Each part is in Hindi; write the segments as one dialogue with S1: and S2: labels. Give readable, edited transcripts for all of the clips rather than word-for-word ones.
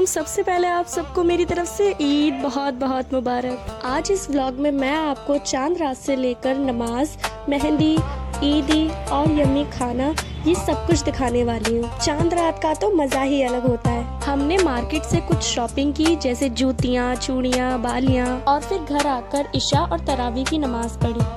S1: सबसे पहले आप सबको मेरी तरफ से ईद बहुत बहुत मुबारक। आज इस व्लॉग में मैं आपको चांद रात से लेकर नमाज, मेहंदी, ईदी और यम्मी खाना ये सब कुछ दिखाने वाली हूँ। चांद रात का तो मज़ा ही अलग होता है। हमने मार्केट से कुछ शॉपिंग की, जैसे जूतियाँ, चूड़ियाँ, बालियाँ, और फिर घर आकर इशा और तरावी की नमाज पढ़ी।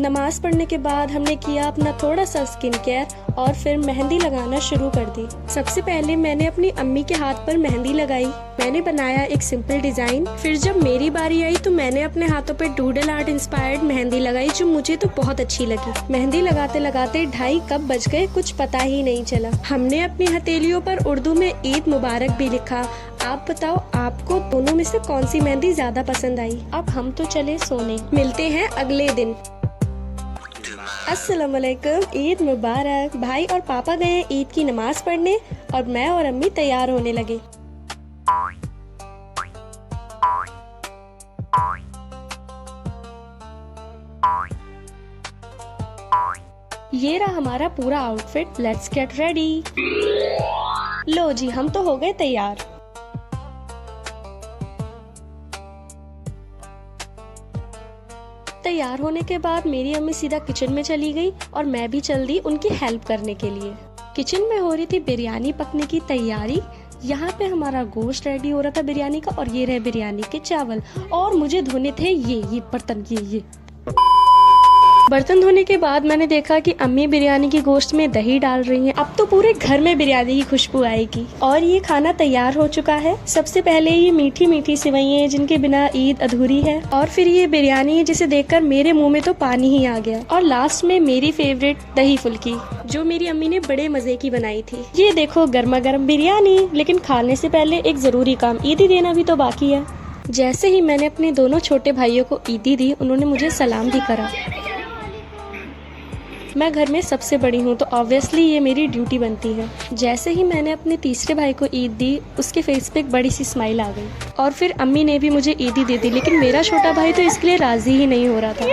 S1: नमाज पढ़ने के बाद हमने किया अपना थोड़ा सा स्किन केयर और फिर मेहंदी लगाना शुरू कर दी। सबसे पहले मैंने अपनी अम्मी के हाथ पर मेहंदी लगाई। मैंने बनाया एक सिंपल डिजाइन। फिर जब मेरी बारी आई तो मैंने अपने हाथों पे डूडल आर्ट इंस्पायर्ड मेहंदी लगाई, जो मुझे तो बहुत अच्छी लगी। मेहंदी लगाते लगाते 2:30 कब बज गए कुछ पता ही नहीं चला। हमने अपनी हथेलियों पर उर्दू में ईद मुबारक भी लिखा। आप बताओ आपको दोनों में से कौन सी मेहंदी ज्यादा पसंद आई? अब हम तो चले सोने, मिलते हैं अगले दिन। अस्सलाम वालेकुम, ईद मुबारक। भाई और पापा गए ईद की नमाज पढ़ने और मैं और अम्मी तैयार होने लगे। ये रहा हमारा पूरा आउटफिट। Let's get ready. लो जी, हम तो हो गए तैयार। तैयार होने के बाद मेरी अम्मी सीधा किचन में चली गई और मैं भी चल दी उनकी हेल्प करने के लिए। किचन में हो रही थी बिरयानी पकने की तैयारी। यहाँ पे हमारा गोश्त रेडी हो रहा था बिरयानी का, और ये रहे बिरयानी के चावल। और मुझे धोने थे ये बर्तन। ये बर्तन धोने के बाद मैंने देखा कि अम्मी बिरयानी की गोश्त में दही डाल रही हैं। अब तो पूरे घर में बिरयानी की खुशबू आएगी। और ये खाना तैयार हो चुका है। सबसे पहले ये मीठी मीठी सेवइयां जिनके बिना ईद अधूरी है, और फिर ये बिरयानी जिसे देखकर मेरे मुंह में तो पानी ही आ गया। और लास्ट में मेरी फेवरेट दही फुल्की, जो मेरी अम्मी ने बड़े मजे की बनाई थी। ये देखो गर्मा गर्म बिरयानी। लेकिन खाने से पहले एक जरूरी काम, ईदी देना भी तो बाकी है। जैसे ही मैंने अपने दोनों छोटे भाइयों को ईदी दी, उन्होंने मुझे सलाम भी करा। मैं घर में सबसे बड़ी हूँ तो ऑब्वियसली ये मेरी ड्यूटी बनती है। जैसे ही मैंने अपने तीसरे भाई को ईद दी, उसके फेस पे एक बड़ी सी स्माइल आ गई। और फिर अम्मी ने भी मुझे ईदी दे दी, लेकिन मेरा छोटा भाई तो इसके लिए राजी ही नहीं हो रहा था।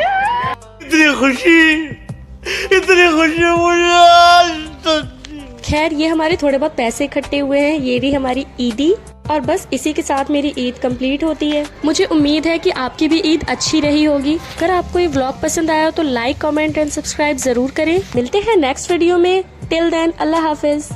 S2: इतनी खुशी मुझे आज तक।
S1: खैर, ये हमारे थोड़े बहुत पैसे इकट्ठे हुए हैं। ये रही हमारी ईदी, और बस इसी के साथ मेरी ईद कंप्लीट होती है। मुझे उम्मीद है कि आपकी भी ईद अच्छी रही होगी। अगर आपको ये व्लॉग पसंद आया तो लाइक, कमेंट एंड सब्सक्राइब जरूर करें। मिलते हैं नेक्स्ट वीडियो में। टिल देन, अल्लाह हाफिज।